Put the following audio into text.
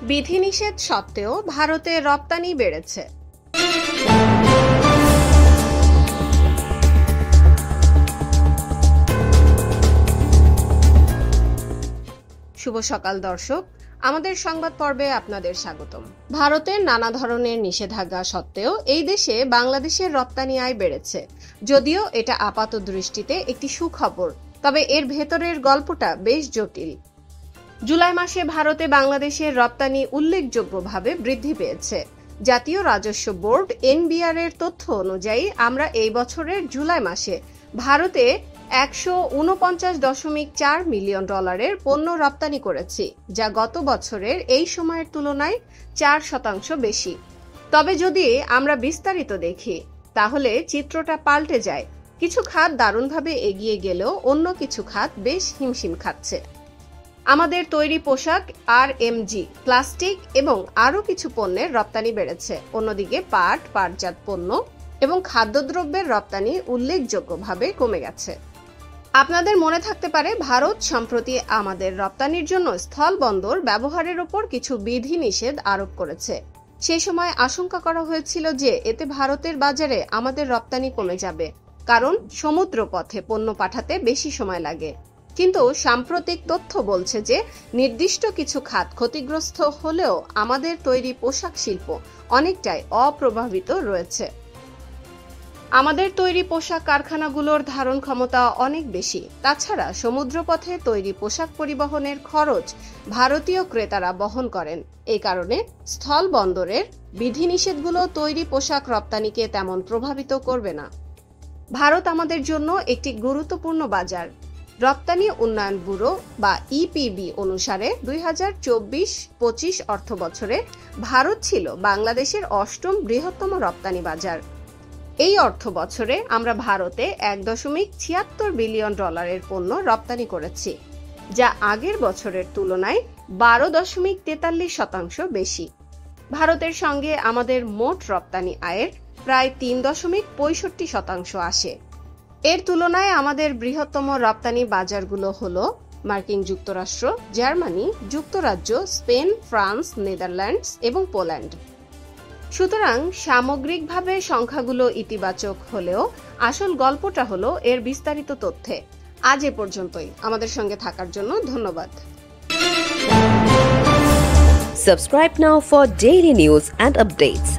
বিধিনিষেধ সত্ত্বেও ভারতে রপ্তানি বেড়েছে। শুভ সকাল দর্শক, আমাদের সংবাদ পর্বে আপনাদের স্বাগতম। ভারতের নানা ধরনের নিষেধাজ্ঞা সত্ত্বেও এই দেশে বাংলাদেশের রপ্তানি আয় বেড়েছে। যদিও এটা আপাত দৃষ্টিতে একটি সুখবর, তবে এর ভেতরের গল্পটা বেশ জটিল। জুলাই মাসে ভারতে বাংলাদেশের রপ্তানি উল্লেখযোগ্যভাবে বৃদ্ধি পেয়েছে। জাতীয় রাজস্ব বোর্ড এনবিআর এর তথ্য অনুযায়ী আমরা এই বছরের জুলাই মাসে ভারতে 149.4 মিলিয়ন ডলারের পণ্য রপ্তানি করেছি, যা গত বছরের এই সময়ের তুলনায় 4% বেশি। তবে যদি আমরা বিস্তারিত দেখি তাহলে চিত্রটা পাল্টে যায়। কিছু খাত দারুণভাবে এগিয়ে গেলেও অন্য কিছু খাত বেশ হিমশিম খাচ্ছে। আমাদের তৈরি পোশাক, আরএমজি, প্লাস্টিক এবং আরও কিছু পণ্যের রপ্তানি বেড়েছে। অন্যদিকে পাটজাত পণ্য এবং খাদ্যদ্রব্যের রপ্তানি উল্লেখযোগ্যভাবে কমে গেছে। আপনাদের মনে থাকতে পারে ভারত সম্প্রতি আমাদের রপ্তানির জন্য স্থল বন্দর ব্যবহারের ওপর কিছু বিধিনিষেধ আরোপ করেছে। সেই সময় আশঙ্কা করা হয়েছিল যে এতে ভারতের বাজারে আমাদের রপ্তানি কমে যাবে, কারণ সমুদ্র পথে পণ্য পাঠাতে বেশি সময় লাগে। কিন্তু সাম্প্রতিক তথ্য বলছে যে নির্দিষ্ট কিছু খাত ক্ষতিগ্রস্ত হলেও আমাদের তৈরি পোশাক শিল্প অনেকটাই অপ্রভাবিত রয়েছে। আমাদের তৈরি পোশাক কারখানাগুলোর ধারণ ক্ষমতা অনেক বেশি। তাছাড়া সমুদ্রপথে তৈরি পোশাক পরিবহনের খরচ ভারতীয় ক্রেতারা বহন করেন। এই কারণে স্থল বন্দরের বিধিনিষেধগুলো তৈরি পোশাক রপ্তানিকে তেমন প্রভাবিত করবে না। ভারত আমাদের জন্য একটি গুরুত্বপূর্ণ বাজার। রপ্তানি উন্নয়ন ব্যুরো বা ইপিবি অনুসারে 2024-25 অর্থ বছরে ভারত ছিল বাংলাদেশের 8ম বৃহত্তম রপ্তানি বাজার। এই অর্থ বছরে আমরা ভারতে 1.76 বিলিয়ন ডলারের পণ্য রপ্তানি করেছি, যা আগের বছরের তুলনায় 12.43% বেশি। ভারতের সঙ্গে আমাদের মোট রপ্তানি আয়ের প্রায় 3.65% আসে। এর তুলনায় আমাদের বৃহত্তম রপ্তানি বাজারগুলো হলো মার্কিন যুক্তরাষ্ট্র, জার্মানি, যুক্তরাজ্য, স্পেন, ফ্রান্স, নেদারল্যান্ডস এবং পোল্যান্ড। সুতরাং সামগ্রিকভাবে সংখ্যাগুলো ইতিবাচক হলেও আসল গল্পটা হলো এর বিস্তারিত তথ্যে। আজ এ পর্যন্তই। আমাদের সঙ্গে থাকার জন্য ধন্যবাদ। Subscribe now for daily news and updates.